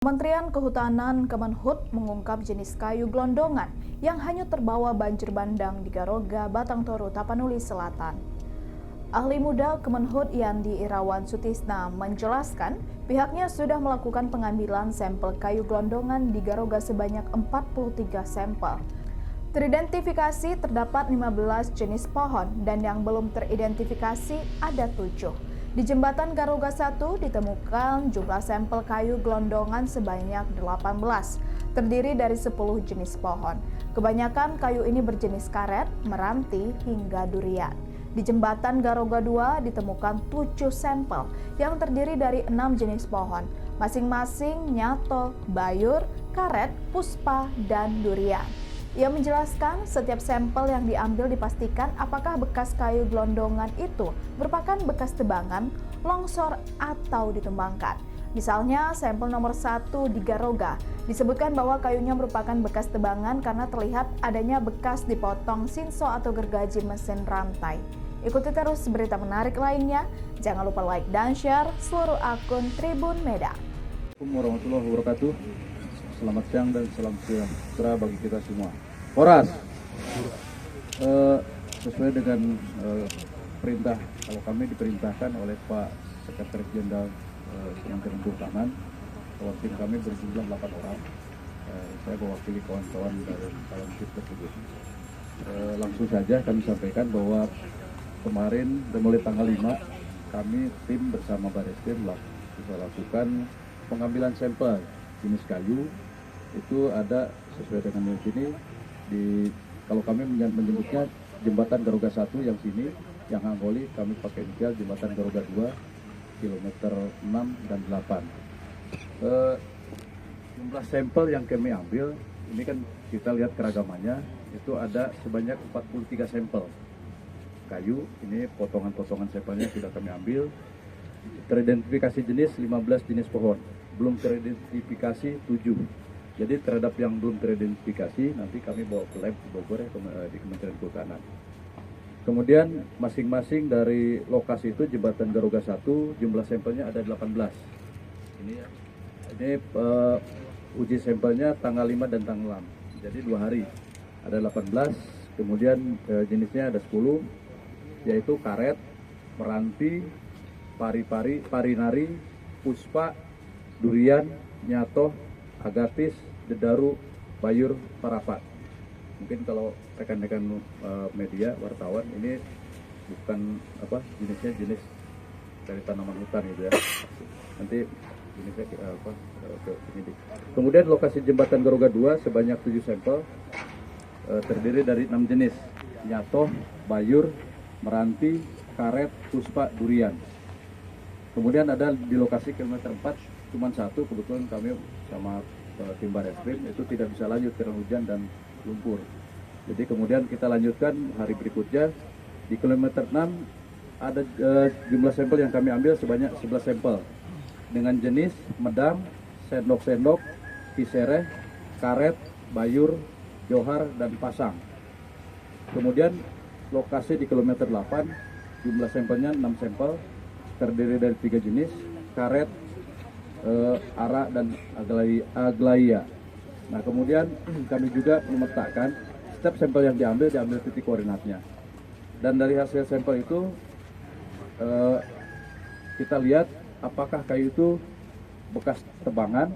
Kementerian Kehutanan Kemenhut mengungkap jenis kayu gelondongan yang hanyut terbawa banjir bandang di Garoga, Batang Toru, Tapanuli Selatan. Ahli muda Kemenhut Yandi Irawan Sutisna menjelaskan pihaknya sudah melakukan pengambilan sampel kayu gelondongan di Garoga sebanyak 43 sampel. Teridentifikasi terdapat 15 jenis pohon dan yang belum teridentifikasi ada 7. Di jembatan Garoga 1 ditemukan jumlah sampel kayu gelondongan sebanyak 18, terdiri dari 10 jenis pohon. Kebanyakan kayu ini berjenis karet, meranti, hingga durian. Di jembatan Garoga 2 ditemukan 7 sampel yang terdiri dari 6 jenis pohon, masing-masing nyato, bayur, karet, puspa, dan durian. Ia menjelaskan setiap sampel yang diambil dipastikan apakah bekas kayu gelondongan itu merupakan bekas tebangan, longsor, atau ditumbangkan. Misalnya sampel nomor 1 di Garoga disebutkan bahwa kayunya merupakan bekas tebangan karena terlihat adanya bekas dipotong sinso atau gergaji mesin rantai. Ikuti terus berita menarik lainnya. Jangan lupa like dan share seluruh akun Tribun Medan. Assalamualaikum warahmatullahi wabarakatuh. Selamat siang dan salam sejahtera bagi kita semua. Horas, sesuai dengan perintah, kalau kami diperintahkan oleh Pak Sekretaris Jenderal Kementerian Kehutanan, bahwa tim kami berjumlah 8 orang. Saya mewakili kawan-kawan dari dalam tim tersebut. Langsung saja kami sampaikan bahwa kemarin mulai tanggal 5 kami tim bersama Bareskrim bisa lakukan pengambilan sampel jenis kayu. Itu ada sesuai dengan yang sini kalau kami menyebutnya jembatan Garoga 1 yang sini, yang Anggoli kami pakai inisial jembatan Garoga 2 kilometer 6 dan 8. Jumlah sampel yang kami ambil ini kan kita lihat keragamannya, itu ada sebanyak 43 sampel kayu. Ini potongan-potongan sampelnya sudah kami ambil. Teridentifikasi jenis 15 jenis pohon, belum teridentifikasi 7. Jadi terhadap yang belum teridentifikasi nanti kami bawa ke lab di Bogor di Kementerian Kehutanan. Kemudian masing-masing dari lokasi itu jembatan Garoga 1 jumlah sampelnya ada 18. Ini uji sampelnya tanggal 5 dan tanggal 6. Jadi 2 hari. Ada 18, kemudian jenisnya ada 10, yaitu karet, meranti, parinari, puspa, durian, nyato, agatis, dedaru, bayur, parapat. Mungkin kalau rekan-rekan media, wartawan, ini bukan jenisnya jenis dari tanaman hutan gitu ya. Nanti jenisnya ke penyidik. Kemudian lokasi jembatan Garoga 2 sebanyak 7 sampel, terdiri dari 6 jenis, nyato, bayur, meranti, karet, puspa, durian. Kemudian ada di lokasi kilometer 4 cuma 1, kebetulan kami sama tim Bareskrim itu tidak bisa lanjut karena hujan dan lumpur. Jadi kemudian kita lanjutkan hari berikutnya di kilometer 6 ada jumlah sampel yang kami ambil sebanyak 11 sampel dengan jenis medang, sendok-sendok, kisereh, karet, bayur, johar, dan pasang. Kemudian lokasi di kilometer 8 jumlah sampelnya 6 sampel, terdiri dari 3 jenis, karet, ara, dan aglaia. Nah kemudian kami juga memetakan setiap sampel yang diambil titik koordinatnya. Dan dari hasil sampel itu kita lihat apakah kayu itu bekas tebangan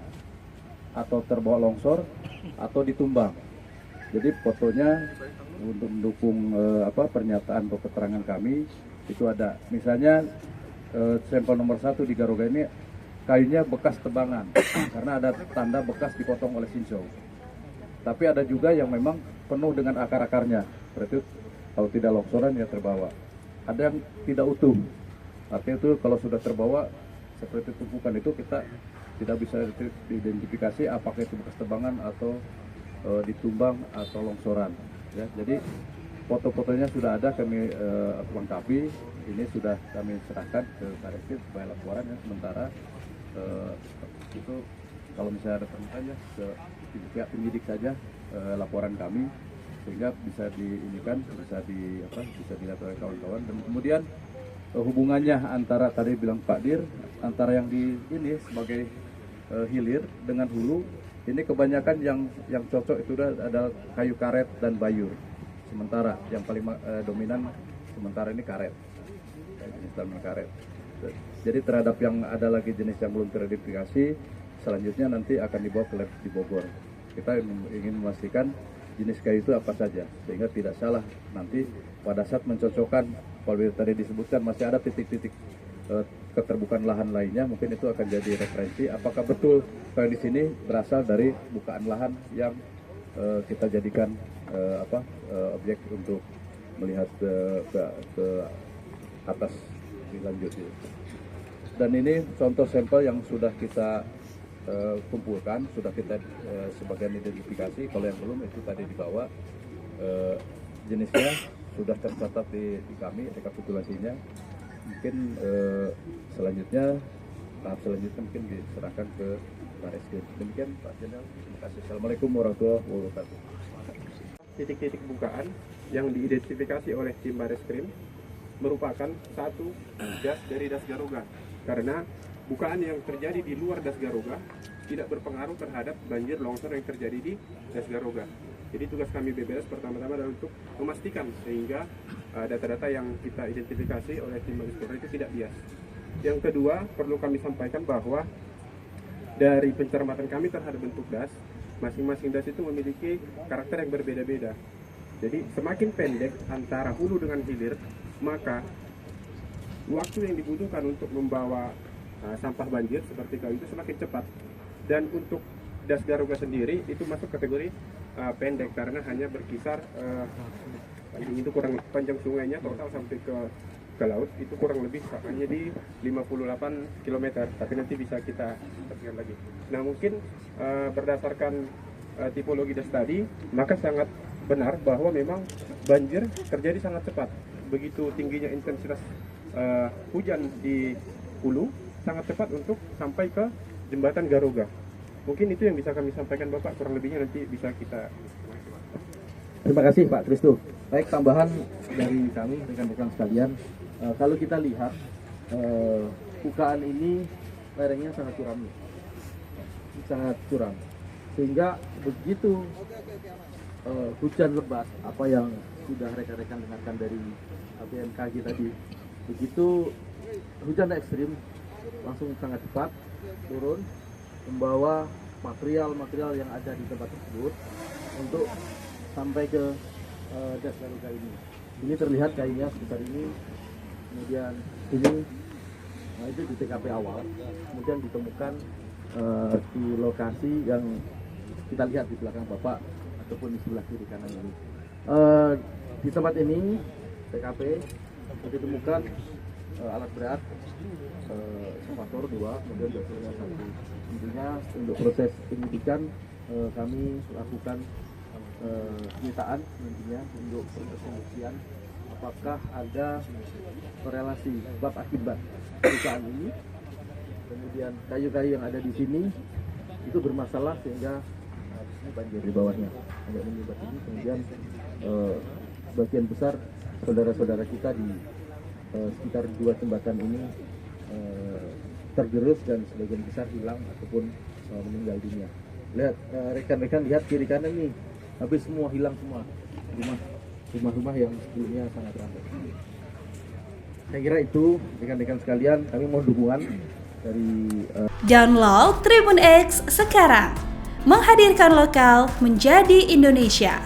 atau terbawa longsor atau ditumbang. Jadi fotonya untuk mendukung pernyataan atau keterangan kami itu ada. Misalnya sampel nomor 1 di Garoga ini kayunya bekas tebangan karena ada tanda bekas dipotong oleh sinso. Tapi ada juga yang memang penuh dengan akar-akarnya. Berarti kalau tidak longsoran ya terbawa. Ada yang tidak utuh. Artinya itu kalau sudah terbawa seperti tumpukan itu kita tidak bisa diidentifikasi apakah itu bekas tebangan atau ditumbang atau longsoran. Ya, jadi foto-fotonya sudah ada kami lengkapi. Ini sudah kami serahkan ke Bareskrim supaya laporan ya sementara. Itu kalau misalnya ada permintaan ya ke pihak penyidik saja laporan kami sehingga bisa bisa dilihat oleh kawan-kawan. Dan kemudian hubungannya antara tadi bilang Pak Dir antara yang di ini sebagai hilir dengan hulu, ini kebanyakan yang cocok itu adalah kayu karet dan bayur. Sementara yang paling dominan sementara ini karet, jenis tanaman karet. Jadi terhadap yang ada lagi jenis yang belum teridentifikasi, selanjutnya nanti akan dibawa ke lab di Bogor. Kita ingin memastikan jenis kayu itu apa saja, sehingga tidak salah nanti pada saat mencocokkan. Kalau tadi disebutkan masih ada titik-titik keterbukaan lahan lainnya, mungkin itu akan jadi referensi. Apakah betul kalau di sini berasal dari bukaan lahan yang kita jadikan objek untuk melihat ke atas lebih lanjut. Dan ini contoh sampel yang sudah kita kumpulkan, sudah kita sebagian identifikasi. Kalau yang belum itu tadi dibawa jenisnya sudah tercatat di kami rekapitulasinya. Mungkin selanjutnya tahap selanjutnya mungkin diserahkan ke Bareskrim. Demikian Pak Jenderal. Terima kasih. Assalamualaikum warahmatullahi wabarakatuh. Titik-titik bukaan yang diidentifikasi oleh tim Bareskrim merupakan satu das dari Das Garoga, karena bukaan yang terjadi di luar Das Garoga tidak berpengaruh terhadap banjir longsor yang terjadi di Das Garoga. Jadi tugas kami BBS pertama-tama adalah untuk memastikan sehingga data-data yang kita identifikasi oleh tim Mabes Polri itu tidak bias. Yang kedua, perlu kami sampaikan bahwa dari pencermatan kami terhadap bentuk das, masing-masing das itu memiliki karakter yang berbeda-beda. Jadi semakin pendek antara hulu dengan hilir, maka waktu yang dibutuhkan untuk membawa sampah banjir seperti kayu itu semakin cepat. Dan untuk Das Garoga sendiri itu masuk kategori pendek karena hanya berkisar itu kurang panjang sungainya total sampai ke laut itu kurang lebih hanya di 58 km, tapi nanti bisa kita sampaikan lagi. Nah mungkin berdasarkan tipologi das tadi, maka sangat benar bahwa memang banjir terjadi sangat cepat. Begitu tingginya intensitas hujan di hulu, sangat cepat untuk sampai ke jembatan Garoga. Mungkin itu yang bisa kami sampaikan Bapak, kurang lebihnya nanti bisa kita. Terima kasih Pak Kristo. Baik, tambahan dari kami rekan-rekan sekalian, kalau kita lihat bukaan ini lerengnya sangat curam, sehingga begitu hujan lebat, apa yang sudah rekan-rekan dengarkan dari BMKG tadi, begitu hujan ekstrim langsung sangat cepat turun, membawa material-material yang ada di tempat tersebut untuk sampai ke Das Garoga ini. Ini terlihat kayunya sebesar ini, kemudian ini itu di TKP awal, kemudian ditemukan di lokasi yang kita lihat di belakang Bapak ataupun di sebelah kiri kanan ini. Di tempat ini TKP ditemukan alat berat, ekskavator 2, kemudian dokternya 1. Intinya untuk proses penyidikan kami lakukan penyitaan nantinya untuk proses pembuktian apakah ada korelasi sebab akibat bukaan ini, kemudian kayu-kayu yang ada di sini itu bermasalah sehingga di sini banjir di bawahnya agak menyebabkan ini, kemudian sebagian besar saudara-saudara kita di sekitar 2 jembatan ini tergerus dan sebagian besar hilang ataupun meninggal dunia. Lihat rekan-rekan, lihat kiri kanan nih, habis semua hilang semua rumah-rumah yang sebelumnya sangat ramai. Saya kira itu rekan-rekan sekalian, kami mohon dukungan dari Download Tribun X sekarang, menghadirkan lokal menjadi Indonesia.